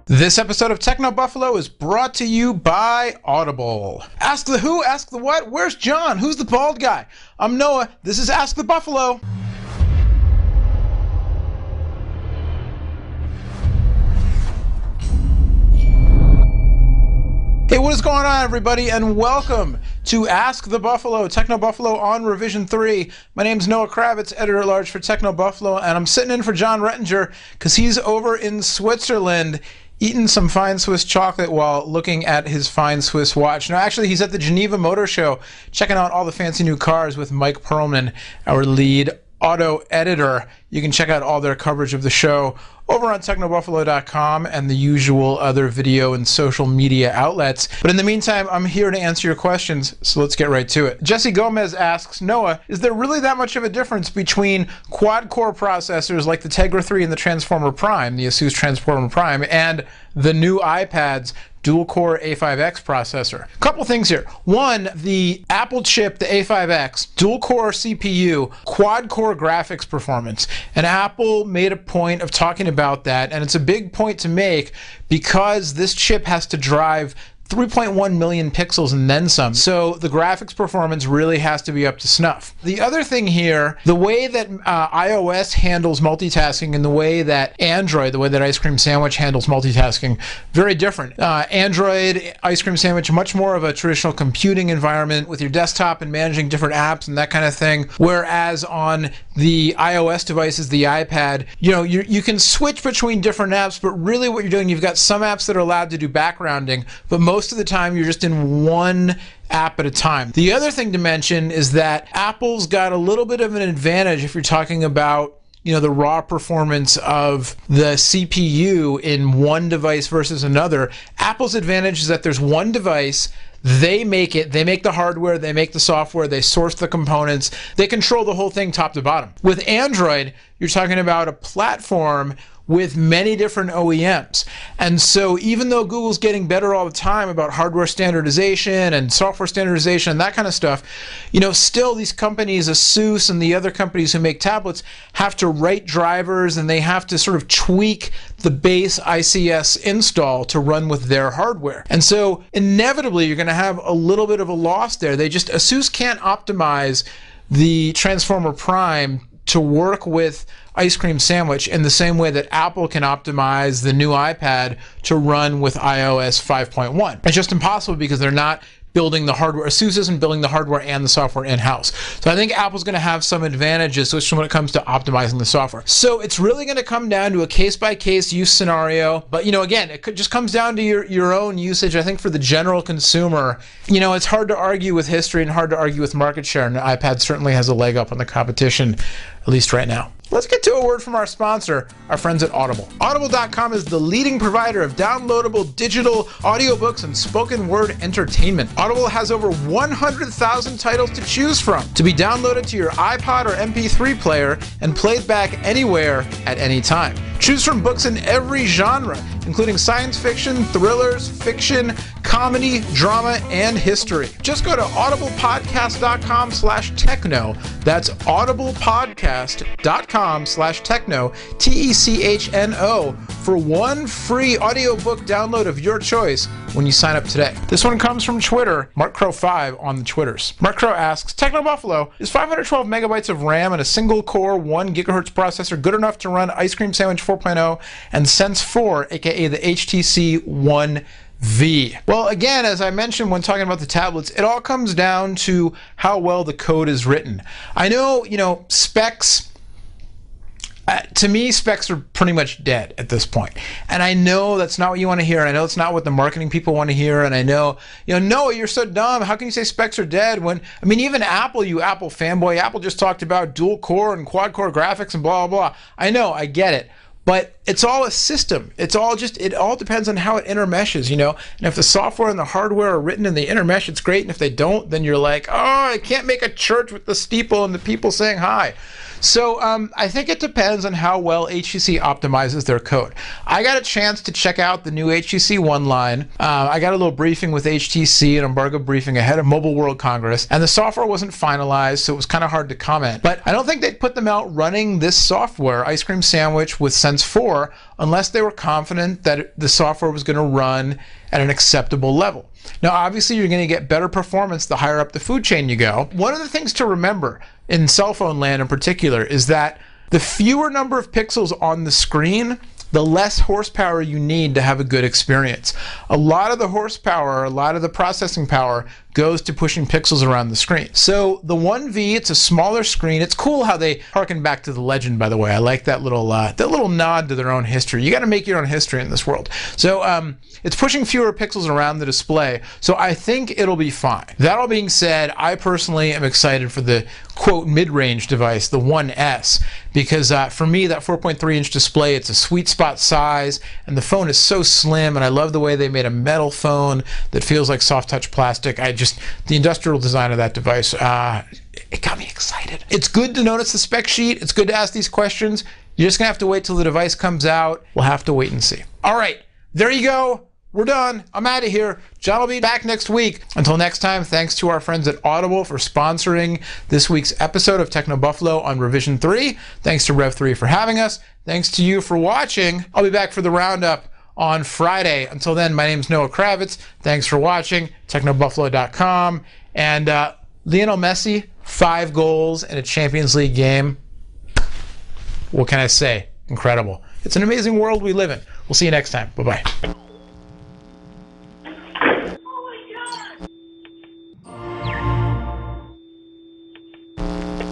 This episode of Techno Buffalo is brought to you by Audible. Ask the who, ask the what, where's John? Who's the bald guy? I'm Noah, this is Ask the Buffalo. Hey, what is going on, everybody, and welcome to Ask the Buffalo, Techno Buffalo on Revision 3. My name's Noah Kravitz, editor-at-large for Techno Buffalo, and I'm sitting in for John Rettinger because he's over in Switzerland eating some fine Swiss chocolate while looking at his fine Swiss watch. No, actually, he's at the Geneva Motor Show checking out all the fancy new cars with Mike Perlman, our lead auto editor. You can check out all their coverage of the show over on technobuffalo.com and the usual other video and social media outlets. But in the meantime, I'm here to answer your questions, so let's get right to it. Jesse Gomez asks, Noah, is there really that much of a difference between quad-core processors like the Tegra 3 and the Transformer Prime, the Asus Transformer Prime, and the new iPad's dual-core A5X processor? A couple things here. One, the Apple chip, the A5X, dual-core CPU, quad-core graphics performance. And Apple made a point of talking about that, and it's a big point to make because this chip has to drive 3.1 million pixels and then some. So the graphics performance really has to be up to snuff. The other thing here, the way that iOS handles multitasking and the way that Android, the way that Ice Cream Sandwich handles multitasking, very different. Android, Ice Cream Sandwich, much more of a traditional computing environment with your desktop and managing different apps and that kind of thing. Whereas on the iOS devices, the iPad, you can switch between different apps, but really what you're doing, you've got some apps that are allowed to do backgrounding, but most of the time you're just in one app at a time. The other thing to mention is that Apple's got a little bit of an advantage if you're talking about the raw performance of the CPU in one device versus another. Apple's advantage is that there's one device. They make it, they make the hardware, they make the software, they source the components, they control the whole thing top to bottom. With Android, you're talking about a platform with many different OEMs. And so even though Google's getting better all the time about hardware standardization and software standardization and that kind of stuff, still these companies, Asus and the other companies who make tablets, have to write drivers and they have to sort of tweak the base ICS install to run with their hardware. And so inevitably you're going to have a little bit of a loss there. Asus can't optimize the Transformer Prime to work with Ice Cream Sandwich in the same way that Apple can optimize the new iPad to run with iOS 5.1. It's just impossible because they're not building the hardware. Asus isn't building the hardware and the software in-house. So I think Apple's going to have some advantages, especially when it comes to optimizing the software. So it's really going to come down to a case-by-case use scenario. But, again, just comes down to your own usage. I think for the general consumer, it's hard to argue with history and hard to argue with market share. And the iPad certainly has a leg up on the competition, at least right now. Let's get to a word from our sponsor, our friends at Audible. Audible.com is the leading provider of downloadable digital audiobooks and spoken word entertainment. Audible has over 100,000 titles to choose from to be downloaded to your iPod or MP3 player and played back anywhere at any time. Choose from books in every genre, including science fiction, thrillers, fiction, comedy, drama, and history. Just go to audiblepodcast.com/techno. That's audiblepodcast.com/techno, TECHNO, for one free audiobook download of your choice when you sign up today. This one comes from Twitter, MarkCrow5 on the Twitters. Mark Crow asks, Techno Buffalo, is 512 megabytes of RAM and a single core 1 gigahertz processor good enough to run Ice Cream Sandwich 4.0 and Sense 4, aka the HTC One V? Well, again, as I mentioned when talking about the tablets, it all comes down to how well the code is written. I know, specs, to me, specs are pretty much dead at this point. And I know that's not what you want to hear. I know it's not what the marketing people want to hear. And I know, Noah, you're so dumb. How can you say specs are dead when, even Apple, you Apple fanboy, Apple just talked about dual core and quad core graphics and blah, blah, blah. I know, I get it. But it's all a system. It all depends on how it intermeshes, And if the software and the hardware are written and they intermesh, it's great. And if they don't, then you're like, oh, I can't make a church with the steeple and the people saying hi. So I think it depends on how well HTC optimizes their code. I got a chance to check out the new HTC One line. I got a little briefing with HTC, an embargo briefing ahead of Mobile World Congress, and the software wasn't finalized, so it was kind of hard to comment. But I don't think they'd put them out running this software, Ice Cream Sandwich with Sense 4, unless they were confident that the software was going to run at an acceptable level. Now, obviously, you're going to get better performance the higher up the food chain you go. One of the things to remember in cell phone land in particular is that the fewer number of pixels on the screen, the less horsepower you need to have a good experience. A lot of the horsepower, a lot of the processing power goes to pushing pixels around the screen. So the 1V, it's a smaller screen. It's cool how they harken back to the Legend, by the way. I like that little nod to their own history. You got to make your own history in this world. So it's pushing fewer pixels around the display. So I think it'll be fine. That all being said, I personally am excited for the quote mid-range device, the 1S, because for me, that 4.3-inch display, it's a sweet spot size, and the phone is so slim, and I love the way they made a metal phone that feels like soft touch plastic. The industrial design of that device, it got me excited. It's good to notice the spec sheet. It's good to ask these questions. You're just gonna have to wait till the device comes out. We'll have to wait and see. All right, there you go. We're done. I'm out of here. John will be back next week. Until next time, thanks to our friends at Audible for sponsoring this week's episode of Techno Buffalo on Revision 3. Thanks to Rev3 for having us. Thanks to you for watching. I'll be back for the roundup on Friday. Until then, my name's Noah Kravitz. Thanks for watching. TechnoBuffalo.com. And Lionel Messi, 5 goals in a Champions League game. What can I say? Incredible. It's an amazing world we live in. We'll see you next time. Bye-bye.